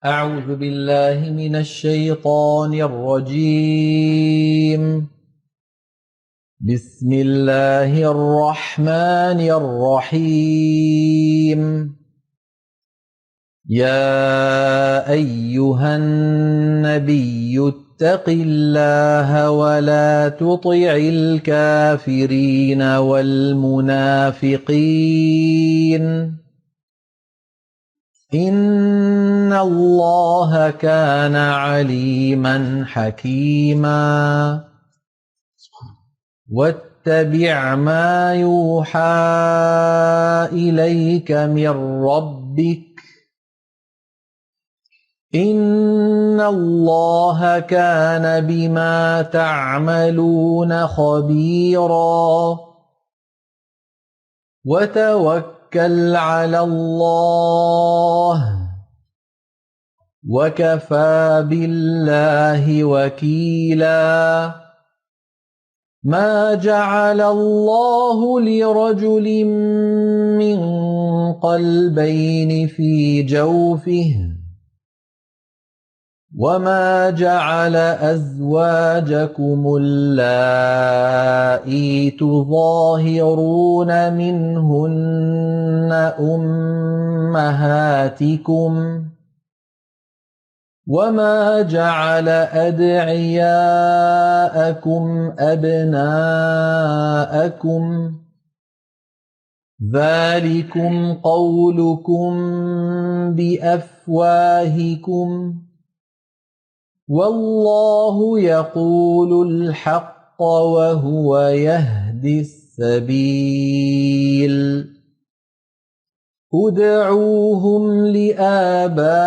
أعوذ بالله من الشيطان الرجيم. بسم الله الرحمن الرحيم. يا أيها النبي اتق الله ولا تطع الكافرين والمنافقين إن الله كان عليما حكيما. واتبع ما يوحى إليك من ربك إن الله كان بما تعملون خبيرا. وتوكل على الله وكفى بالله وكيلا. ما جعل الله لرجل من قلبين في جوفه وما جعل أزواجكم اللائي تظاهرون منهن أمهاتكم وما جعل أدعياءكم أبناءكم ذلكم قولكم بأفواهكم والله يقول الحق وهو يهدي السبيل. ادعوهم لآبائهم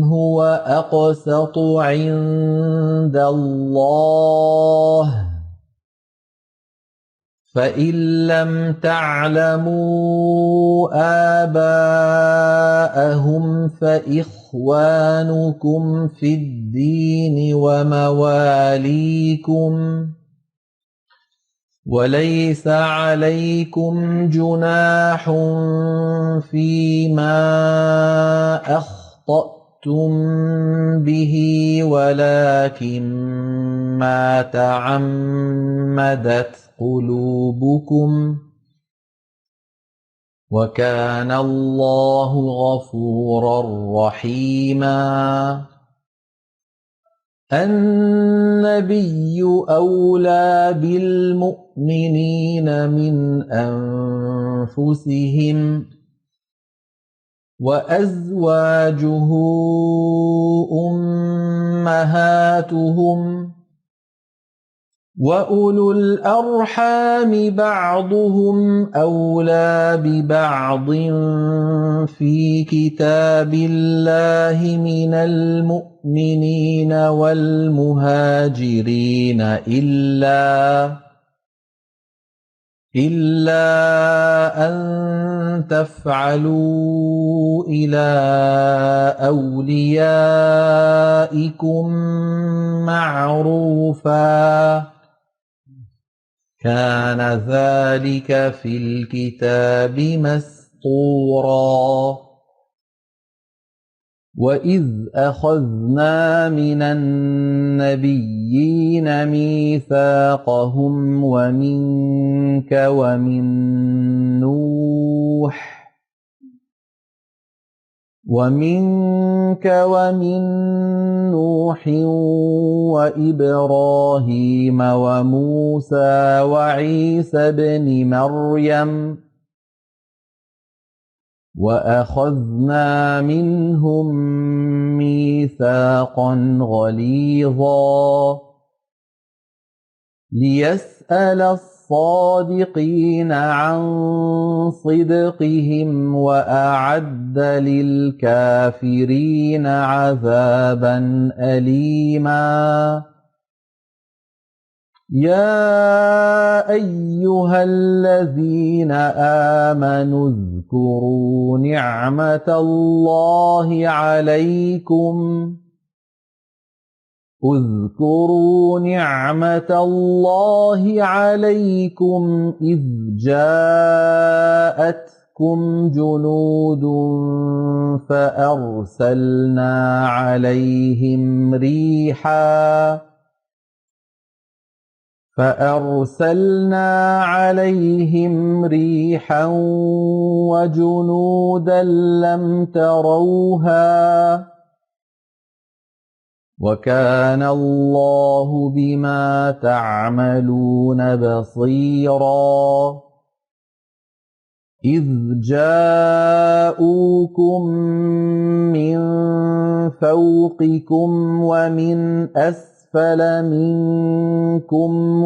هو أقسط عند الله فإن لم تعلموا آباءهم فإخوانكم في الدين ومواليكم وليس عليكم جناح فيما أخطأتم به ولكن ما تعمدت قلوبكم وكان الله غفورا رحيما. النبي أولى بالمؤمنين من أنفسهم وأزواجه أمهاتهم وأولو الأرحام بعضهم أولى ببعض في كتاب الله من المؤمنين والمهاجرين إلا أن تفعلوا إلى أوليائكم معروفا كان ذلك في الكتاب مسطورا. وإذ أخذنا من النبيين ميثاقهم ومنك ومن نوح وإبراهيم وموسى وعيسى ابن مريم وأخذنا منهم ميثاقا غليظا ليسأل الصادقين عن صدقهم وأعد للكافرين عذابا أليما. يا أيها الذين آمنوا اذكروا نعمة الله عليكم إذ جاءتكم أَتَتْكُمْ جُنُودٌ فَأَرْسَلْنَا عَلَيْهِمْ رِيحًا وَجُنُودًا لَّمْ تَرَوْهَا وَكَانَ اللَّهُ بِمَا تَعْمَلُونَ بَصِيرًا إِذْ جَاءُوكُم مِّن فَوْقِكُمْ وَمِنْ أَسْفَلَ مِنكُمْ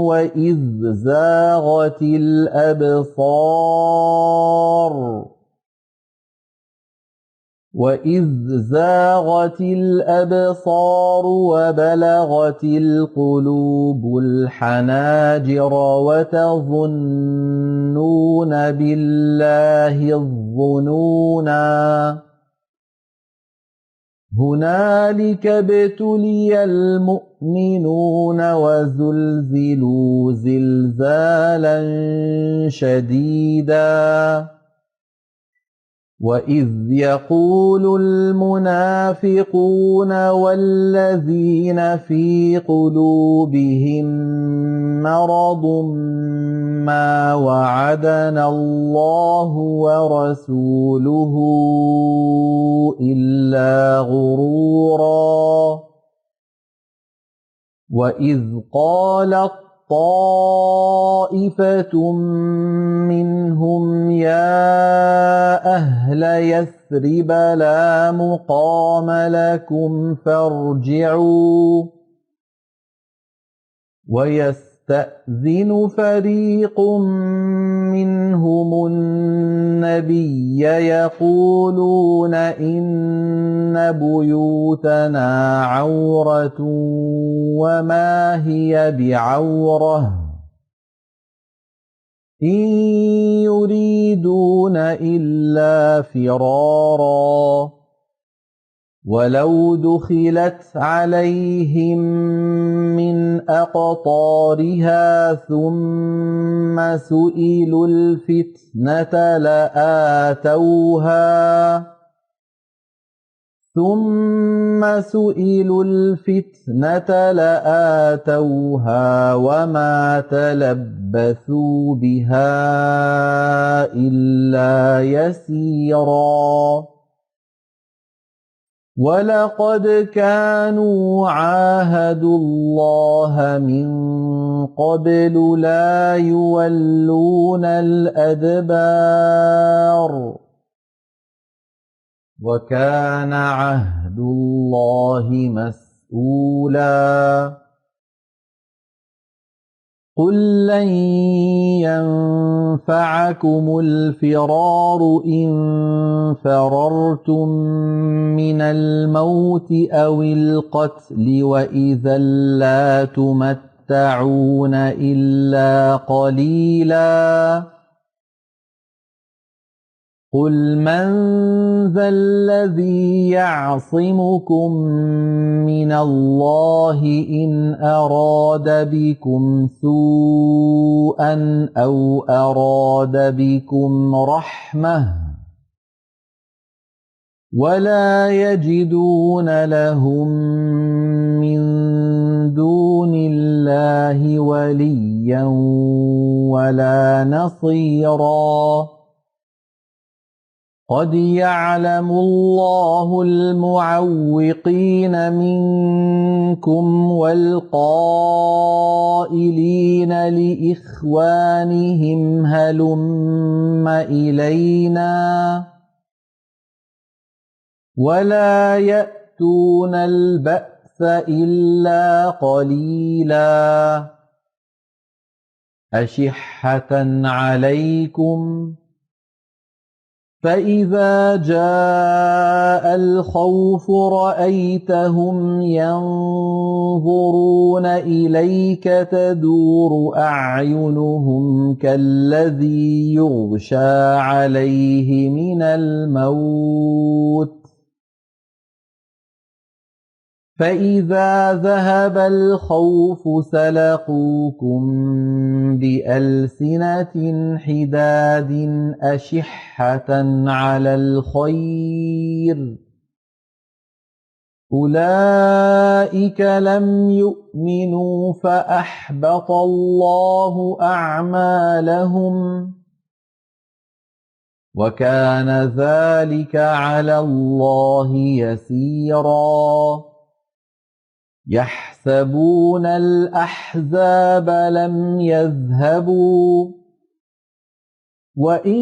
وَإِذْ زَاغَتِ الْأَبْصَارُ وَبَلَغَتِ الْقُلُوبُ الْحَنَاجِرَ وَتَظُنُّونَ بِاللَّهِ الظُّنُونَا هُنَالِكَ ابْتُلِيَ الْمُؤْمِنُونَ وَزُلْزِلُوا زِلْزَالًا شَدِيدًا وَإِذْ يَقُولُ الْمُنَافِقُونَ وَالَّذِينَ فِي قُلُوبِهِم مَّرَضٌ مَّا وَعَدَنَا اللَّهُ وَرَسُولُهُ إِلَّا غُرُورًا وَإِذْ قَالَت طَّائِفَةٌ مِّنْهُمْ يَا أَهْلَ يَثْرِبَ لَا مُقَامَ لَكُمْ فَارْجِعُوا وَيَسْتَأْذِنُ فَرِيقٌ مِّنْهُمُ النَّبِيَّ يَقُولُونَ إِنَّ بُيُوتَنَا عَوْرَةٌ وَمَا هِيَ بِعَوْرَةٍ إِن يُرِيدُونَ إِلَّا فِرَارًا وَلَوْ دُخِلَتْ عَلَيْهِم مِّنْ أَقْطَارِهَا ثُمَّ سُئِلُوا الْفِتْنَةَ لَآتَوْهَا وَمَا تَلَبَّثُوا بِهَا إِلَّا يَسِيرًا وَلَقَدْ كَانُوا عَاهَدُوا اللَّهَ مِن قَبْلُ لَا يُوَلُّونَ الْأَدْبَارَ وَكَانَ عَهْدُ اللَّهِ مسؤولا قُل لَّن يَنفَعَكُمُ الْفِرَارُ إِن فَرَرْتُم مِّنَ الْمَوْتِ أَوِ الْقَتْلِ وَإِذًا لَّا تُمَتَّعُونَ إِلَّا قَلِيلًا قُلْ مَن ذَا الَّذِي يَعْصِمُكُم مِّنَ اللَّهِ إِنْ أَرَادَ بِكُمْ سُوءًا أَوْ أَرَادَ بِكُمْ رَحْمَةً وَلَا يَجِدُونَ لَهُم مِّن دُونِ اللَّهِ وَلِيًّا وَلَا نَصِيرًا قَدْ يَعْلَمُ اللَّهُ الْمُعَوِّقِينَ مِنكُمْ وَالْقَائِلِينَ لِإِخْوَانِهِمْ هَلُمَّ إِلَيْنَا وَلَا يَأْتُونَ الْبَأْسَ إِلَّا قَلِيلًا أَشِحَّةً عَلَيْكُمْ فَإِذَا جَاءَ الْخَوْفُ رَأَيْتَهُمْ يَنظُرُونَ إِلَيْكَ تَدُورُ أَعْيُنُهُمْ كَالَّذِي يُغْشَىٰ عَلَيْهِ مِنَ الْمَوْتِ فإذا ذهب الخوف سلقوكم بألسنة حداد أشحة على الخير أولئك لم يؤمنوا فأحبط الله أعمالهم وكان ذلك على الله يسيرا يحسبون الأحزاب لم يذهبوا وإن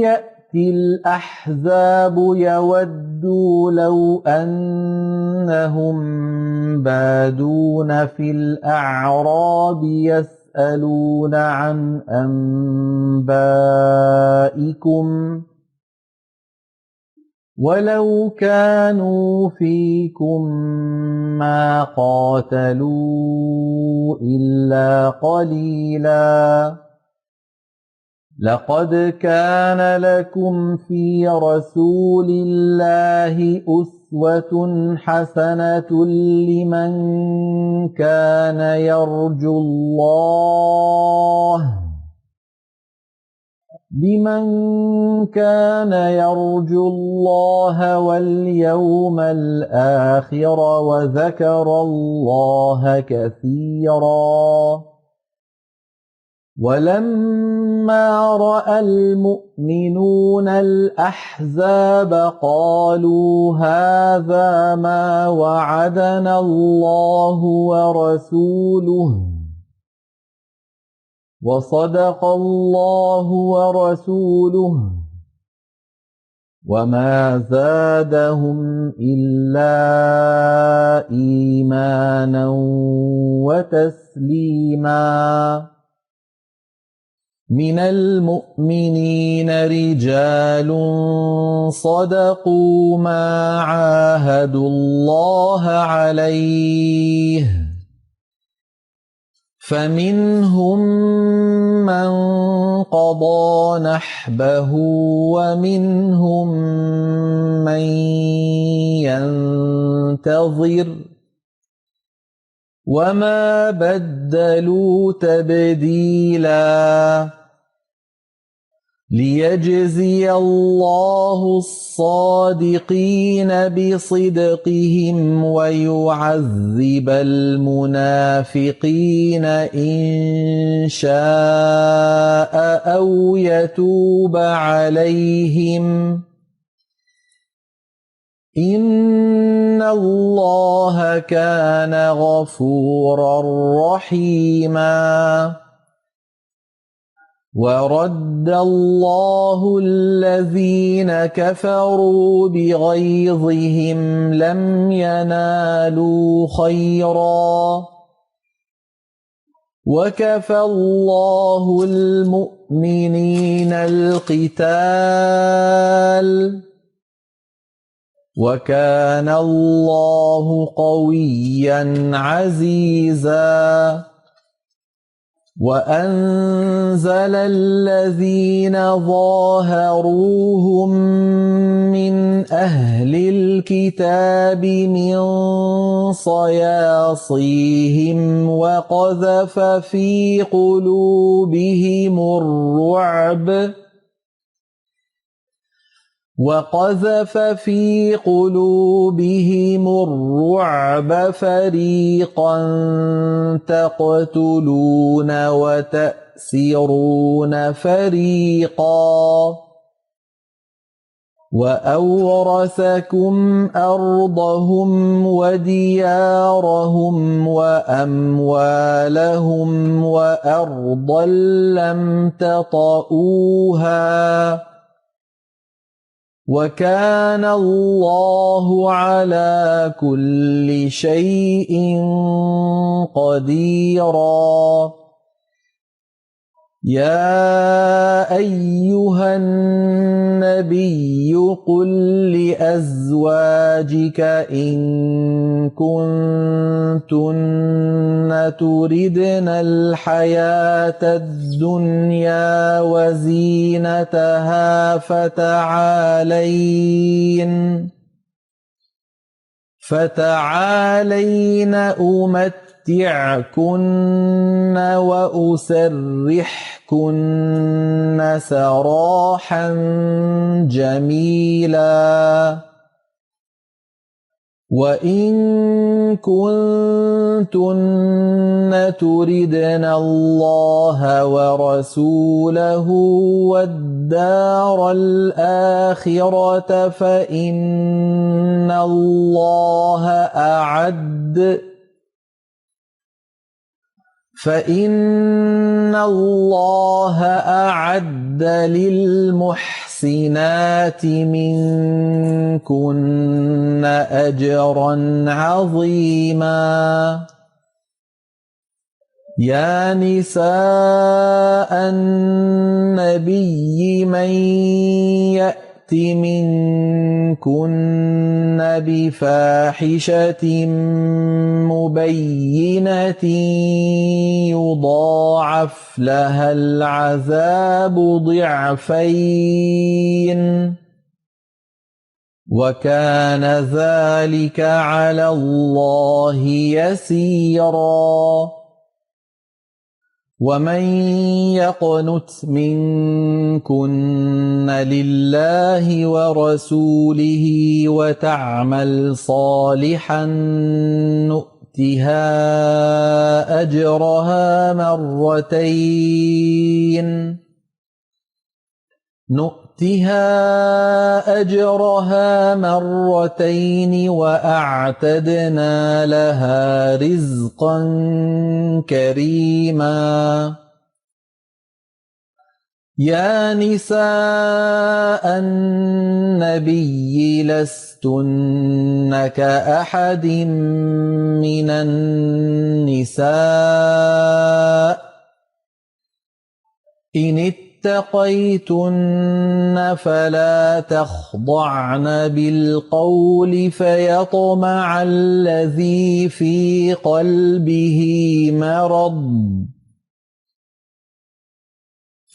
يأتي الأحزاب يودوا لو أنهم بادون في الأعراب يسألون عن أنبائكم ولو كانوا فيكم ما قاتلوا إلا قليلا لقد كان لكم في رسول الله أسوة حسنة لمن كان يرجو الله واليوم الآخر وذكر الله كثيرا ولما رأى المؤمنون الأحزاب قالوا هذا ما وعدنا الله ورسوله وصدق الله ورسوله وما زادهم إلا إيمانا وتسليما من المؤمنين رجال صدقوا ما عاهدوا الله عليه فمنهم من قضى نحبه ومنهم من ينتظر وما بدلوا تبديلا ليجزي الله الصادقين بصدقهم ويعذب المنافقين إن شاء أو يتوب عليهم إن الله كان غفورا رحيما ورد الله الذين كفروا بغيظهم لم ينالوا خيرا وكفى الله المؤمنين القتال وكان الله قويا عزيزا وأنزل الذين ظاهروهم من أهل الكتاب من صياصيهم وقذف في قلوبهم الرعب فريقا تقتلون وتأسرون فريقا وأورثكم أرضهم وديارهم وأموالهم وأرضا لم تطئوها وكان الله على كل شيء قديرا يا أيها النبي قل لأزواجك إن كنتن تردن الحياة الدنيا فتعالين أمتعكن وأسرحكن سراحا جميلا وإن كنتن تردن الله ورسوله والدار الآخرة فإن الله أعد للمحسنات منكن أجرا عظيما يا نساء النبي من يأت منكن بفاحشة مبينة يضاعف لها العذاب ضعفين وكان ذلك على الله يسيرا ومن يقنت منكن لله ورسوله وتعمل صالحا نؤتها أجرها مرتين وأعتدنا لها رزقا كريما يا نساء النبي لستن كأحد من النساء إن اتقيتن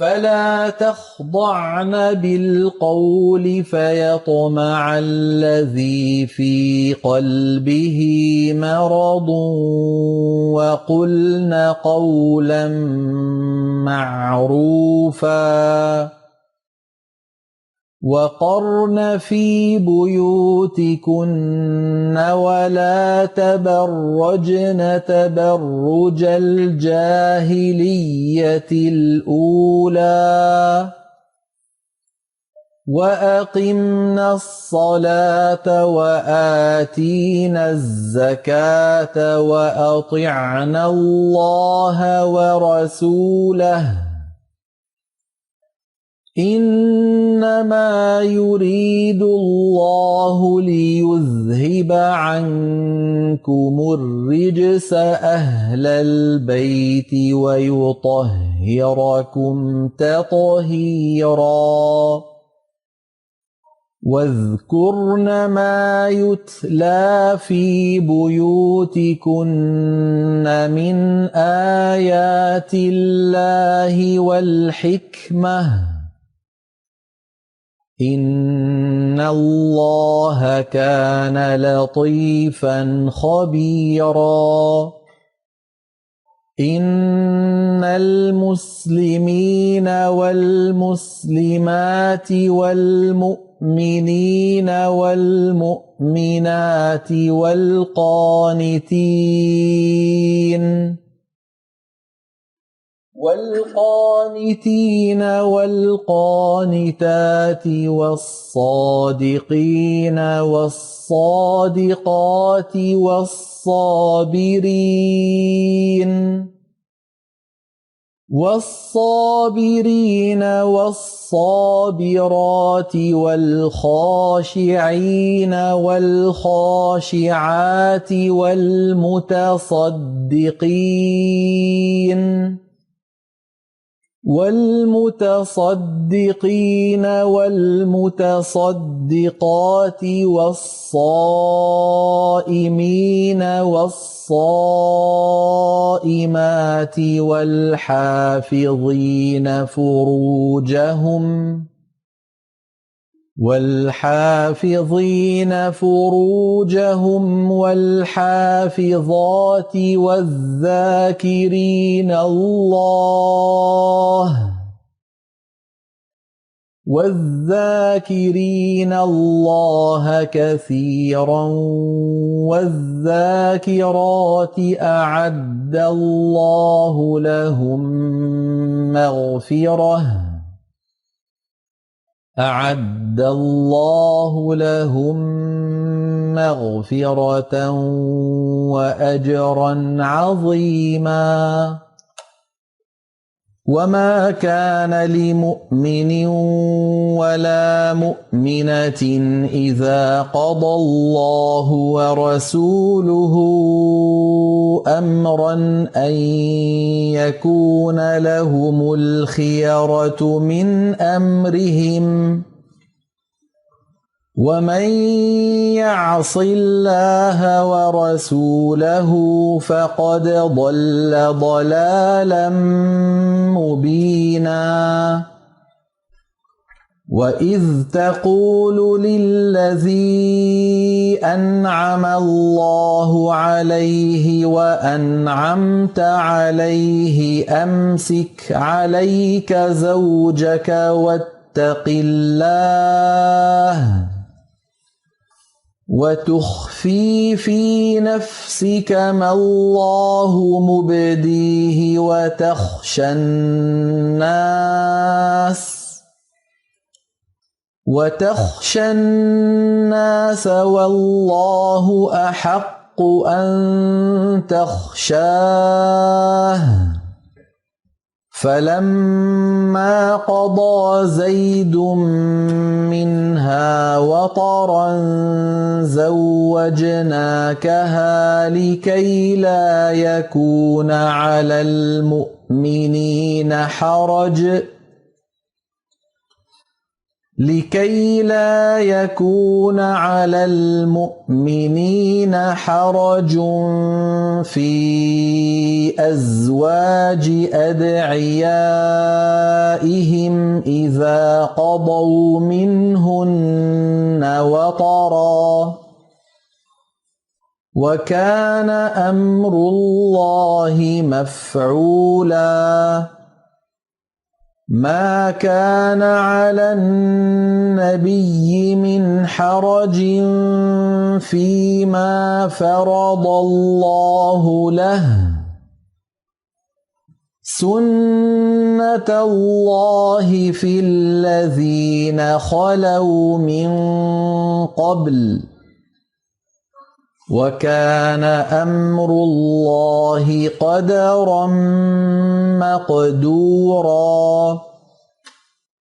فلا تخضعن بالقول فيطمع الذي في قلبه مرض وقلن قولا معروفا وقرن في بيوتكن ولا تبرجن تبرج الجاهلية الأولى وأقمنا الصلاة وآتينا الزكاة وأطعنا الله ورسوله إنما يريد الله ليذهب عنكم الرجس أهل البيت ويطهركم تطهيرا واذكرن ما يتلى في بيوتكن من آيات الله والحكمة إن الله كان لطيفا خبيرا إن المسلمين والمسلمات والمؤمنين والمؤمنات والقانتين والقانتات والصادقين والصادقات والصابرين والصابرات والخاشعين والخاشعات والمتصدقين والمتصدقات والصائمين والصائمات والحافظين فروجهم والحافظات والذاكرين الله كثيرا والذاكرات أعد الله لهم مغفرة وأجرا عظيما. وما كان لمؤمن ولا مؤمنة إذا قضى الله ورسوله أمرا أن يكون لهم الخيرة من أمرهم ومن يعص الله ورسوله فقد ضل ضلالا مبينا. وإذ تقول للذي أنعم الله عليه وأنعمت عليه أمسك عليك زوجك واتق الله وتخفي في نفسك ما الله مبديه وتخشى الناس والله أحق أن تخشاه. فلما قضى زيد منها وطرا زوجناكها لكي لا يكون على المؤمنين حرج في أزواج أدعيائهم إذا قضوا منهن وطرا وكان أمر الله مفعولا. ما كان على النبي من حرج فيما فرض الله له سنة الله في الذين خلوا من قبل وكان أمر الله قدرا مقدورا.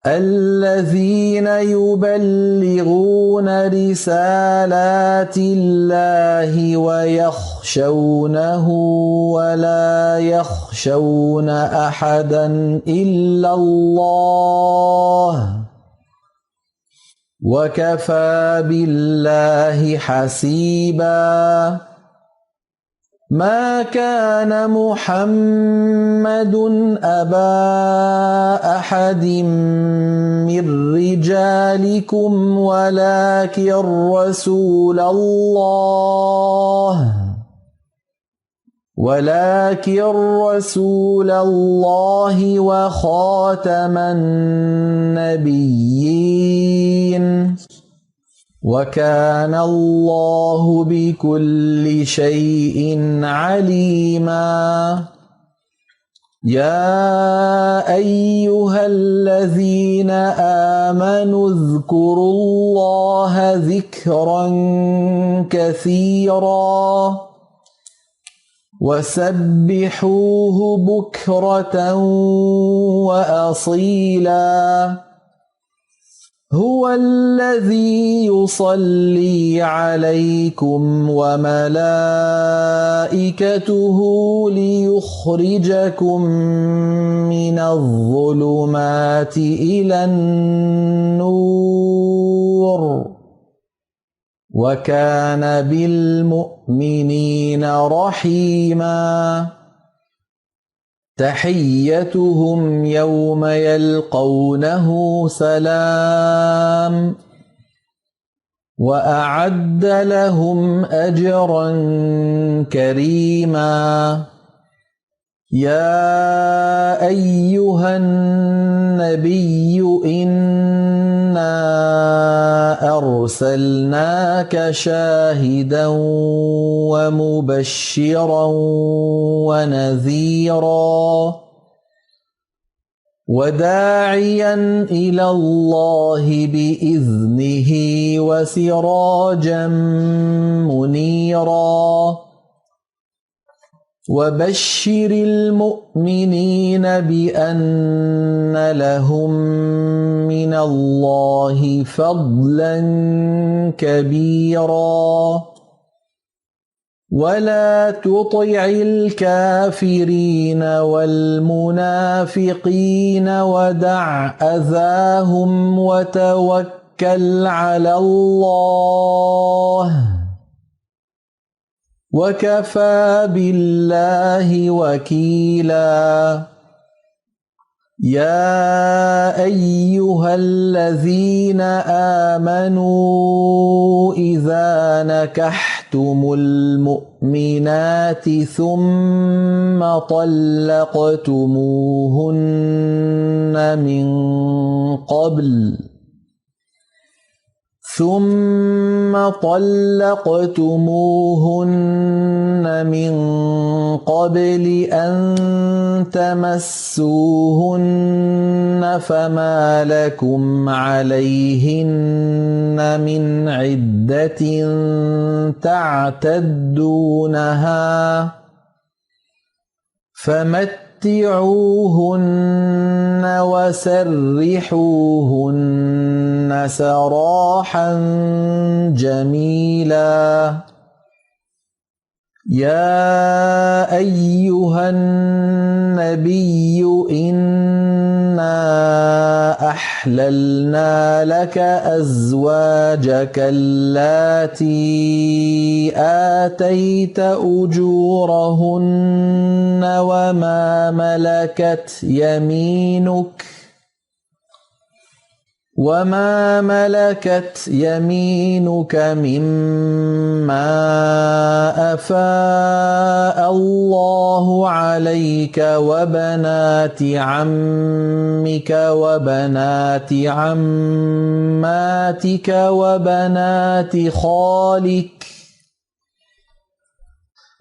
الذين يبلغون رسالات الله ويخشونه ولا يخشون أحدا إلا الله وكفى بالله حسيبا. ما كان محمد أبا أحد من رجالكم ولكن رسول الله وخاتم النبيين وكان الله بكل شيء عليما. يا أيها الذين آمنوا اذكروا الله ذكرا كثيرا وسبحوه بكرة وأصيلا. هو الذي يصلي عليكم وملائكته ليخرجكم من الظلمات إلى النور وكان بالمؤمنين رحيما. تحيتهم يوم يلقونه سلام وأعد لهم أجرا كريما. يا أيها النبي إنا أرسلناك شاهدا ومبشرا ونذيرا وداعيا إلى الله بإذنه وسراجا منيرا وبشر المؤمنين بأن لهم من الله فضلا كبيرا ولا تطع الكافرين والمنافقين ودع أذاهم وتوكل على الله وكفى بالله وكيلا. يا أيها الذين آمنوا إذا نكحتم المؤمنات ثم طلقتموهن من قبل أن تمسوهن فما لكم عليهن من عدة تعتدونها فمتعوهن وسرحوهن سراحا جميلا. يا أيها النبي إنا أحللنا لك أزواجك اللاتي آتيت أجورهن وما ملكت يمينك مما أفاء الله عليك وبنات عمك وبنات عماتك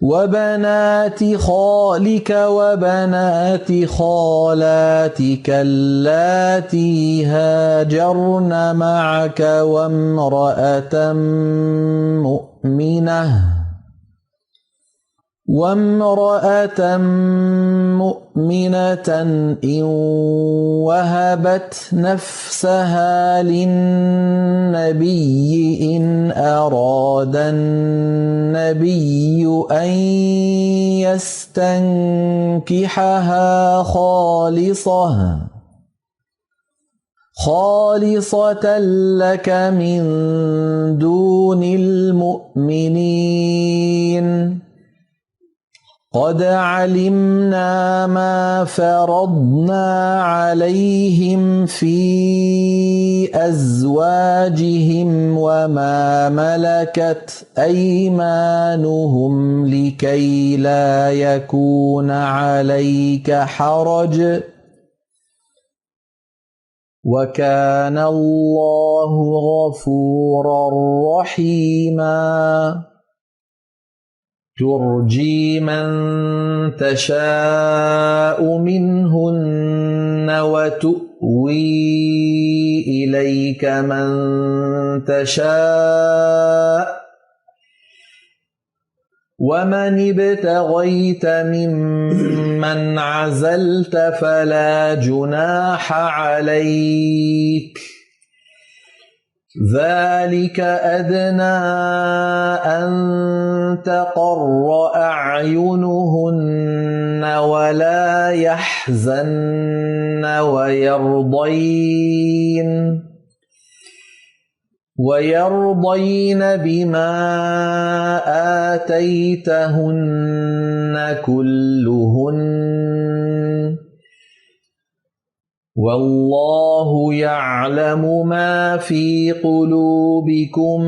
وبنات خالك وبنات خالاتك اللاتي هاجرن معك وامرأة مؤمنة إن وهبت نفسها للنبي إن أراد النبي أن يستنكحها خالصة لك من دون المؤمنين. قد علمنا ما فرضنا عليهم في أزواجهم وما ملكت أيمانهم لكي لا يكون عليك حرج وكان الله غفورا رحيما. ترجي من تشاء منهن وتؤوي إليك من تشاء ومن ابتغيت ممن عزلت فلا جناح عليك ذلك أدنى أن تقر أعينهن ولا يحزن ويرضين بما آتيتهن كلهن والله يعلم ما في قلوبكم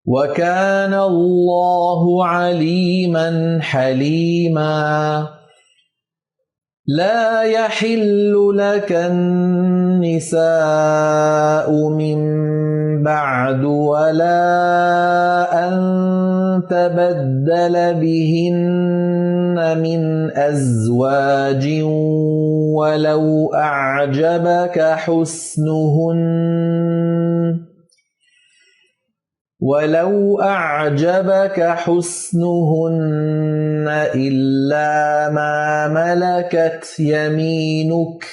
وكان الله عليما حليما لا يحل لك النساء من بعد ولا أن تبدل بهن من أزواج ولو أعجبك حسنهن إلا ما ملكت يمينك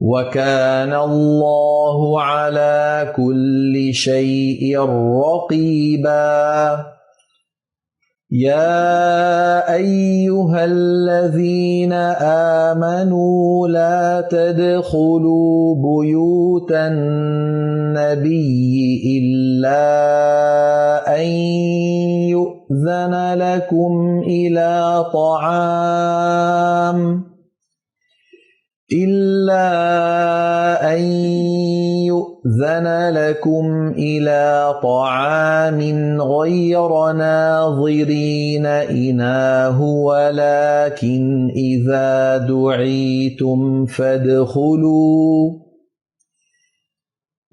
وكان الله على كل شيء رقيبا يا أيها الذين آمنوا لا تدخلوا بيوت النبي إلا أن يؤذن لكم إلى طعام غير ناظرين إناه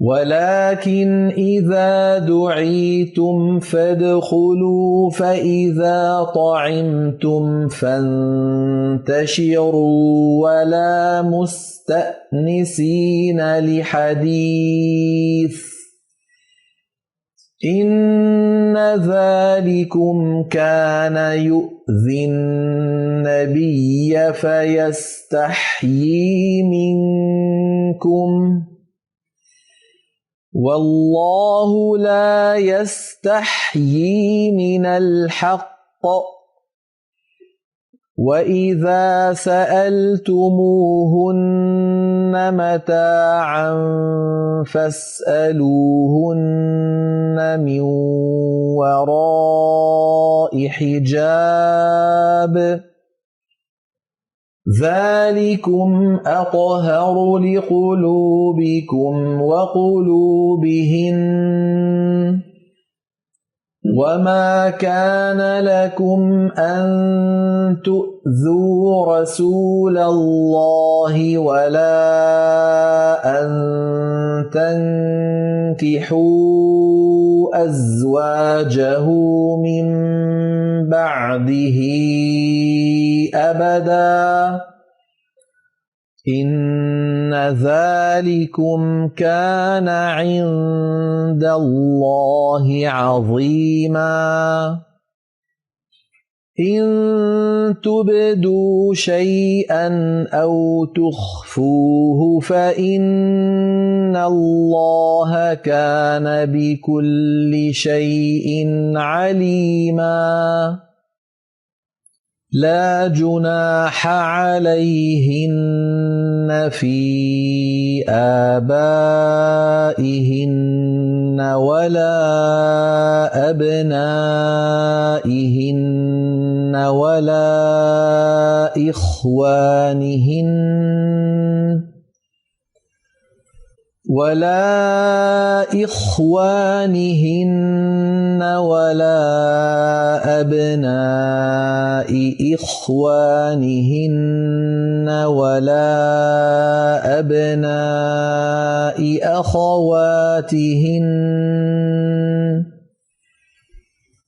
ولكن إذا دعيتم فادخلوا فإذا طعمتم فانتشروا ولا مستأنسين لحديث إن ذلكم كان يؤذي النبي فيستحيي منكم والله لا يستحيي من الحق وإذا سألتموهن متاعا فاسألوهن من وراء حجاب ذلكم أطهر لقلوبكم وقلوبهن وما كان لكم أن تؤذوا رسول الله ولا أن تنكحوا أزواجه من بعده أبدا إن ذلكم كان عند الله عظيما إن تبدوا شيئا أو تخفوه فإن الله كان بكل شيء عليما لا جناح عليهن في آبائهن ولا أبنائهن ولا إخوانهن ولا أبناء إخوانهن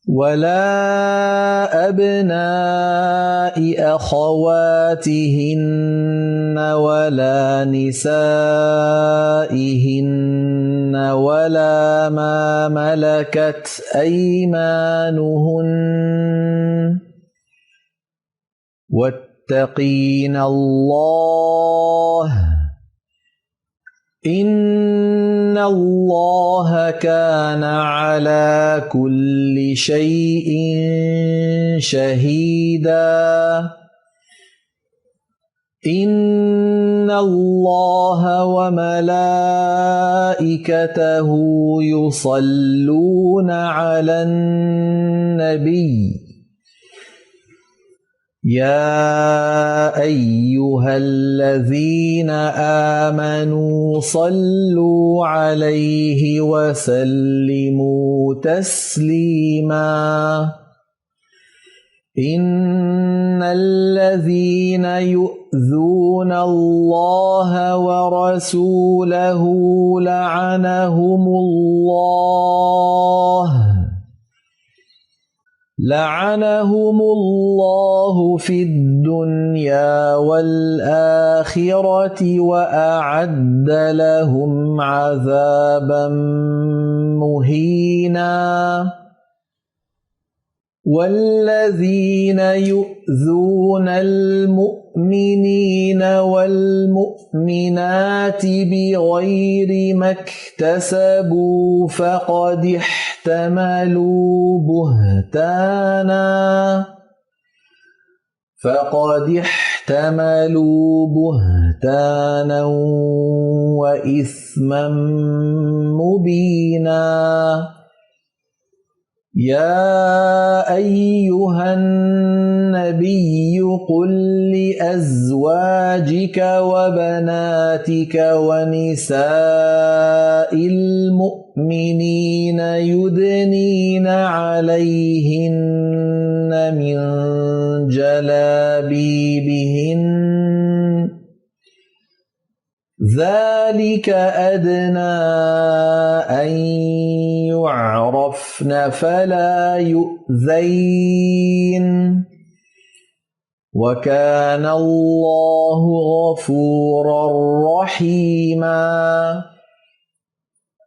ولا أبناء أخواتهن ولا نسائهن ولا ما ملكت أيمانهن واتقين الله إن الله كان على كل شيء شهيدا إن الله وملائكته يصلون على النبي يا أيها الذين آمنوا صلوا عليه وسلموا تسليما إن الذين يؤذون الله ورسوله لعنهم الله في الدنيا والآخرة وأعد لهم عذابا مهينا والذين يؤذون المؤمنين والمؤمنات بغير ما اكتسبوا فقد احتملوا بهتانا وإثما مبينا يا أيها النبي قل لأزواجك وبناتك ونساء المؤمنين يدنين عليهن من جلابيبهن ذلك أدنى أن يعرفن فلا يؤذين وكان الله غفورا رحيما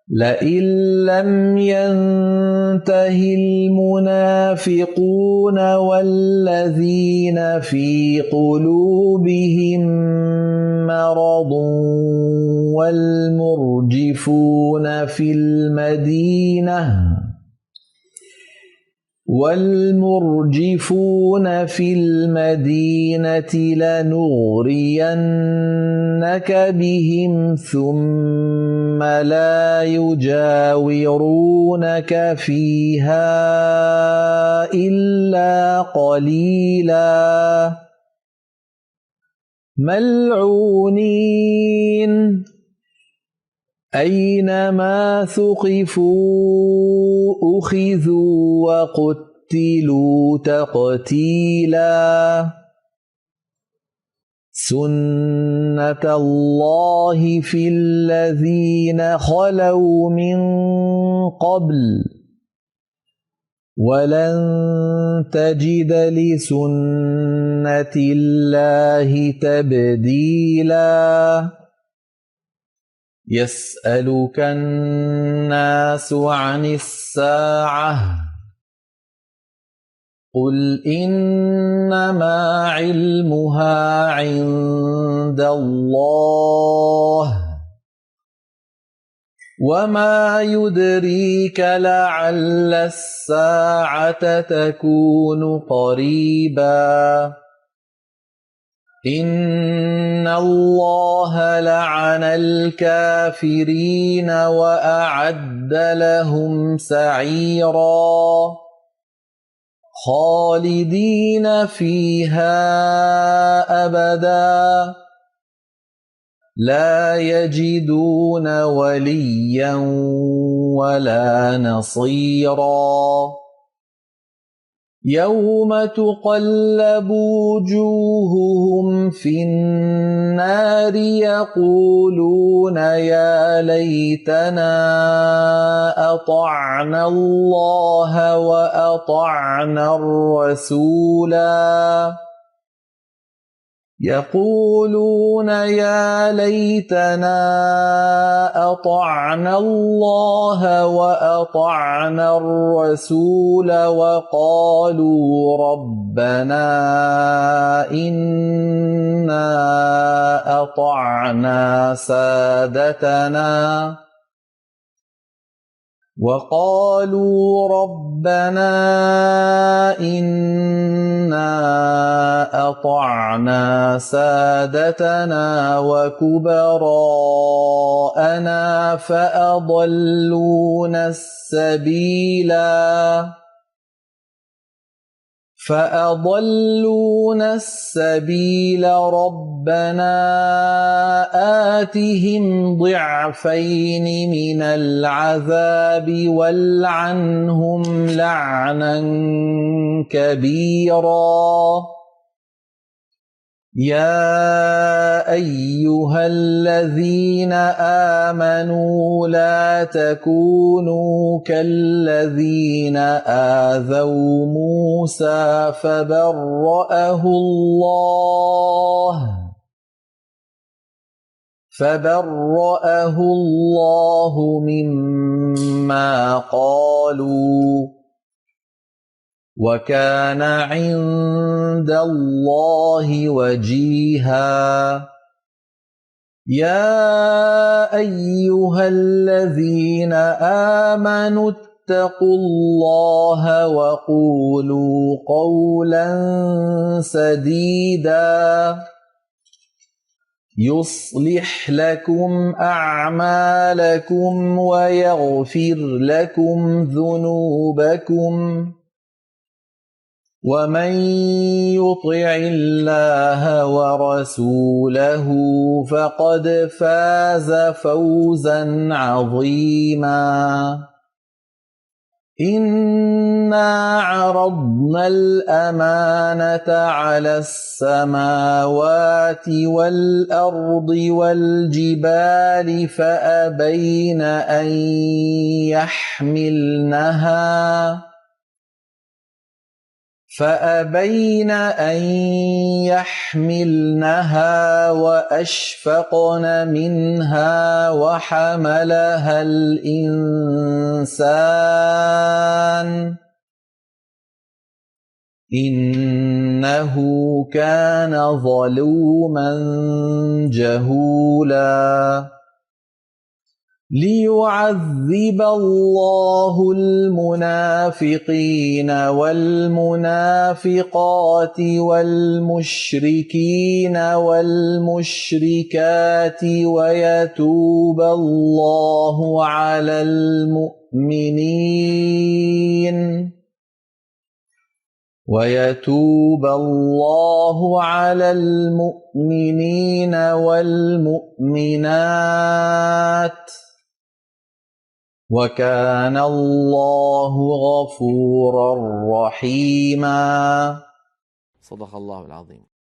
لئن لم ينته المنافقون والذين في قلوبهم مرض والمرجفون في المدينة لنغرينك بهم ثم لا يجاورونك فيها إلا قليلا ملعونين أينما ثقفوا أخذوا وقتلوا تقتيلا سنة الله في الذين خلوا من قبل ولن تجد لسنة الله تبديلا يسألك الناس عن الساعة قل إنما علمها عند الله وما يدريك لعل الساعة تكون قريبا إن الله لعن الكافرين وأعد لهم سعيرا خالدين فيها أبدا لا يجدون وليا ولا نصيرا يوم تقلب وجوههم في النار يقولون يا ليتنا أطعنا الله وأطعنا الرسولا يقولون يا ليتنا أطعنا الله وأطعنا الرسول وقالوا ربنا إنا أطعنا سادتنا وكبراءنا فأضلونا السبيلا فأضلون السبيل ربنا آتهم ضعفين من العذاب والعنهم لعنا كبيرا يا أيها الذين آمنوا لا تكونوا كالذين آذوا موسى فبرأه الله مما قالوا وكان عند الله وجيها يا أيها الذين آمنوا اتقوا الله وقولوا قولا سديدا يصلح لكم أعمالكم ويغفر لكم ذنوبكم ومن يطع الله ورسوله فقد فاز فوزا عظيما إنا عرضنا الأمانة على السماوات والأرض والجبال فأبين أن يحملنها وأشفقن منها وحملها الإنسان إنه كان ظلوما جهولا ليعذب الله المنافقين والمنافقات والمشركين والمشركات ويتوب الله على المؤمنين والمؤمنات وكان الله غفورا رحيما. صدق الله العظيم.